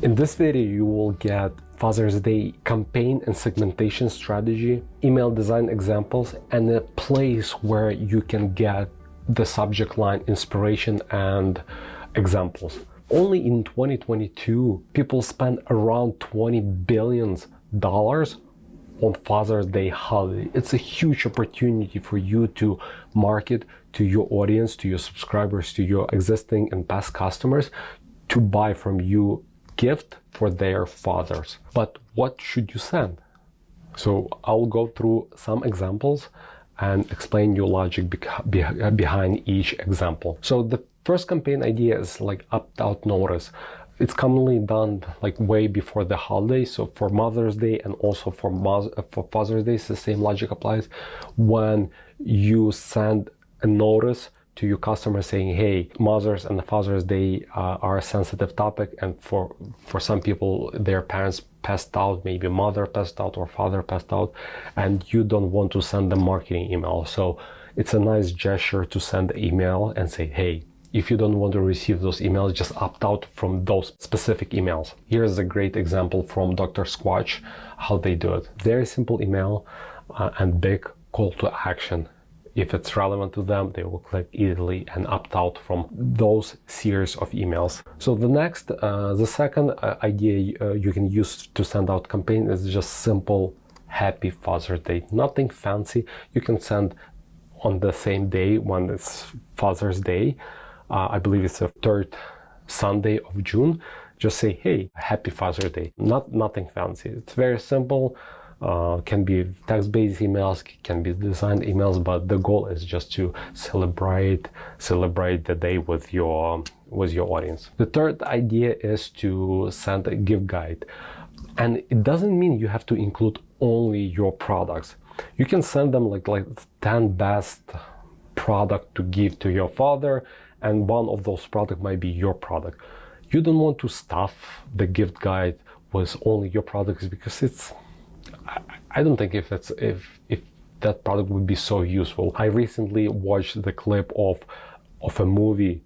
In this video, you will get Father's Day campaign and segmentation strategy, email design examples, and a place where you can get the subject line inspiration and examples. Only in 2022, people spend around $20 billion on Father's Day holiday. It's a huge opportunity for you to market to your audience, to your subscribers, to your existing and past customers to buy from you gift for their fathers. But what should you send? So I'll go through some examples and explain your logic behind each example. So the first campaign idea is like opt-out notice. It's commonly done like way before the holiday. So for Mother's Day and also for Father's Day, the same logic applies. When you send a notice to your customer saying, hey, Mother's and Father's Day are a sensitive topic, and for some people, their parents passed out, maybe mother passed out or father passed out, and you don't want to send them marketing email. So it's a nice gesture to send an email and say, hey, if you don't want to receive those emails, just opt out from those specific emails. Here's a great example from Dr. Squatch, how they do it. Very simple email and big call to action. If it's relevant to them, they will click easily and opt out from those series of emails. So the second idea you can use to send out campaign is just simple Happy Father's Day. Nothing fancy. You can send on the same day when it's Father's Day. I believe it's the third Sunday of June. Just say, hey, Happy Father's Day. Nothing fancy. It's very simple. Can be text-based emails, can be designed emails, but the goal is just to celebrate the day with your audience. The third idea is to send a gift guide, and it doesn't mean you have to include only your products. You can send them like 10 best product to give to your father, and one of those products might be your product. You don't want to stuff the gift guide with only your products, because I don't think if that product would be so useful. I recently watched the clip of a movie,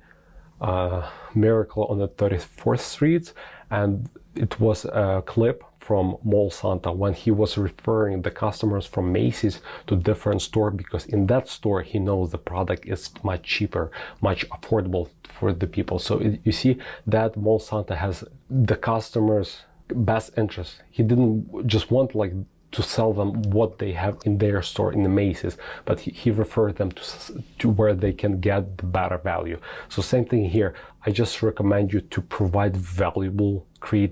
Miracle on the 34th Street, and it was a clip from Mall Santa when he was referring the customers from Macy's to different store, because in that store he knows the product is much cheaper, much affordable for the people. So you see that Mall Santa has the customers' best interest. He didn't just want to sell them what they have in their store in the Macy's, but he referred them to where they can get the better value. So same thing here. I just recommend you to create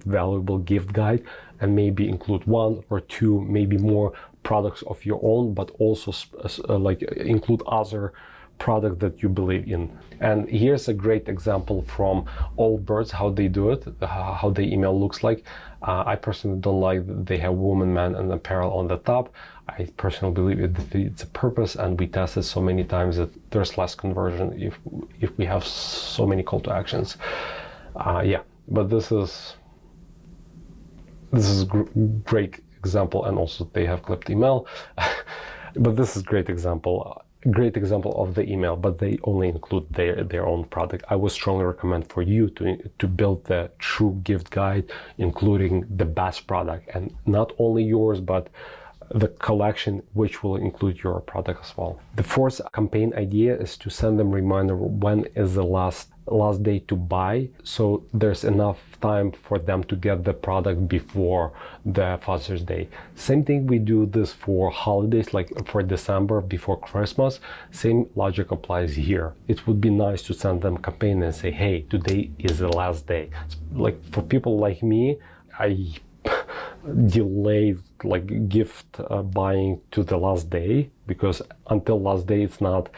valuable gift guide, and maybe include one or two, maybe more products of your own, but also include other product that you believe in. And here's a great example from Allbirds, how they do it, how the email looks like. I personally don't like that they have woman, man, and apparel on the top. I personally believe it defeats the purpose, and we tested so many times that there's less conversion if we have so many call to actions. Yeah, but this is great example, and also they have clipped email. But this is great example of the email, but they only include their own product. I would strongly recommend for you to build the true gift guide, including the best product, and not only yours, but the collection, which will include your product as well. The fourth campaign idea is to send them reminder when is the last day to buy, so there's enough time for them to get the product before the Father's Day. Same thing, we do this for holidays, like for December before Christmas. Same logic applies here. It would be nice to send them a campaign and say, hey, today is the last day. Like for people like me, I delayed gift buying to the last day, because until last day it's not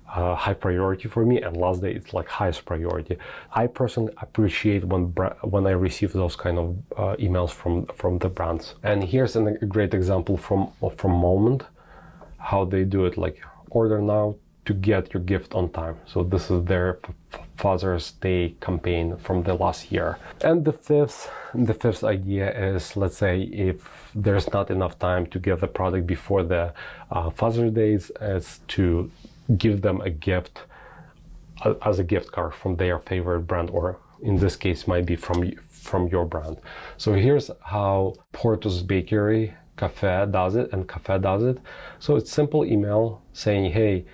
high priority for me, and last day it's highest priority. I personally appreciate when I receive those kind of emails from the brands. And here's a great example from Moment, how they do it, order now to get your gift on time. So this is their Father's Day campaign from the last year. And the fifth idea is, let's say if there's not enough time to get the product before the Father's Days, is to give them a gift as a gift card from their favorite brand, or in this case might be from your brand. So here's how Porto's Bakery Cafe does it, and Cafe does it. So it's simple email saying, hey,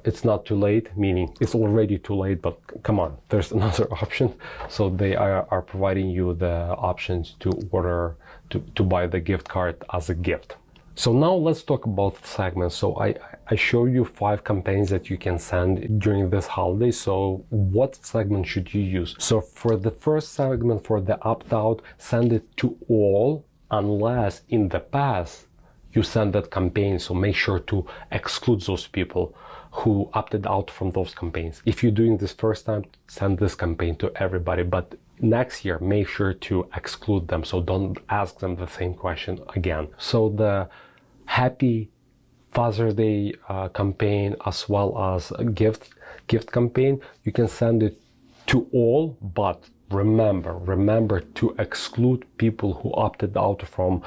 it's not too late, meaning it's already too late, but come on, there's another option. So they are providing you the options to order, to buy the gift card as a gift. So now let's talk about segments. So I show you 5 campaigns that you can send during this holiday. So what segment should you use? So for the first segment, for the opt-out, send it to all, unless in the past you send that campaign. So make sure to exclude those people who opted out from those campaigns. If you're doing this first time, send this campaign to everybody, but next year make sure to exclude them, so don't ask them the same question again. So the Happy Father's Day campaign, as well as a gift campaign, you can send it to all, but remember to exclude people who opted out from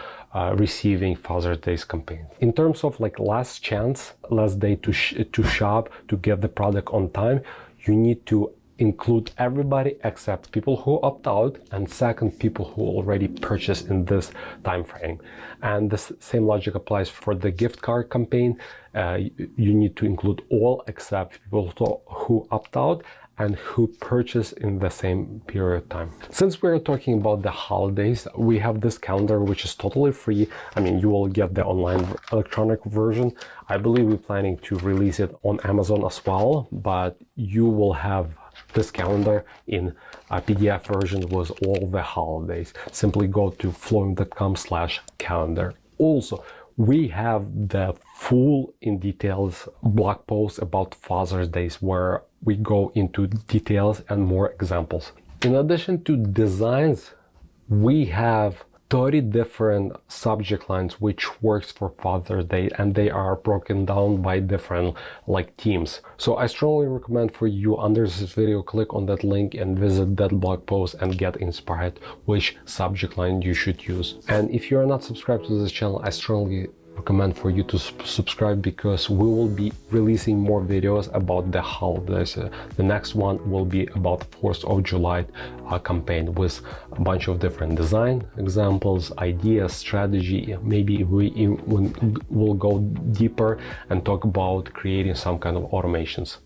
receiving Father's Day's campaign. In terms of like last day to shop, to get the product on time, you need to include everybody except people who opt out, and second, people who already purchased in this time frame. And the same logic applies for the gift card campaign. You need to include all except people who opt out and who purchase in the same period of time. Since we're talking about the holidays, we have this calendar which is totally free. I mean, you will get the online electronic version. I believe we're planning to release it on Amazon as well, but you will have this calendar in a PDF version with all the holidays. Simply go to flowium.com/calendar. Also, we have the full in details blog post about Father's Day, where we go into details and more examples. In addition to designs, we have 30 different subject lines which works for Father's Day, and they are broken down by different like themes. So I strongly recommend for you, under this video, click on that link and visit that blog post and get inspired which subject line you should use. And if you are not subscribed to this channel, I strongly recommend for you to subscribe, because we will be releasing more videos about the holidays. The next one will be about 4th of July campaign, with a bunch of different design examples, ideas, strategy. Maybe we will go deeper and talk about creating some kind of automations.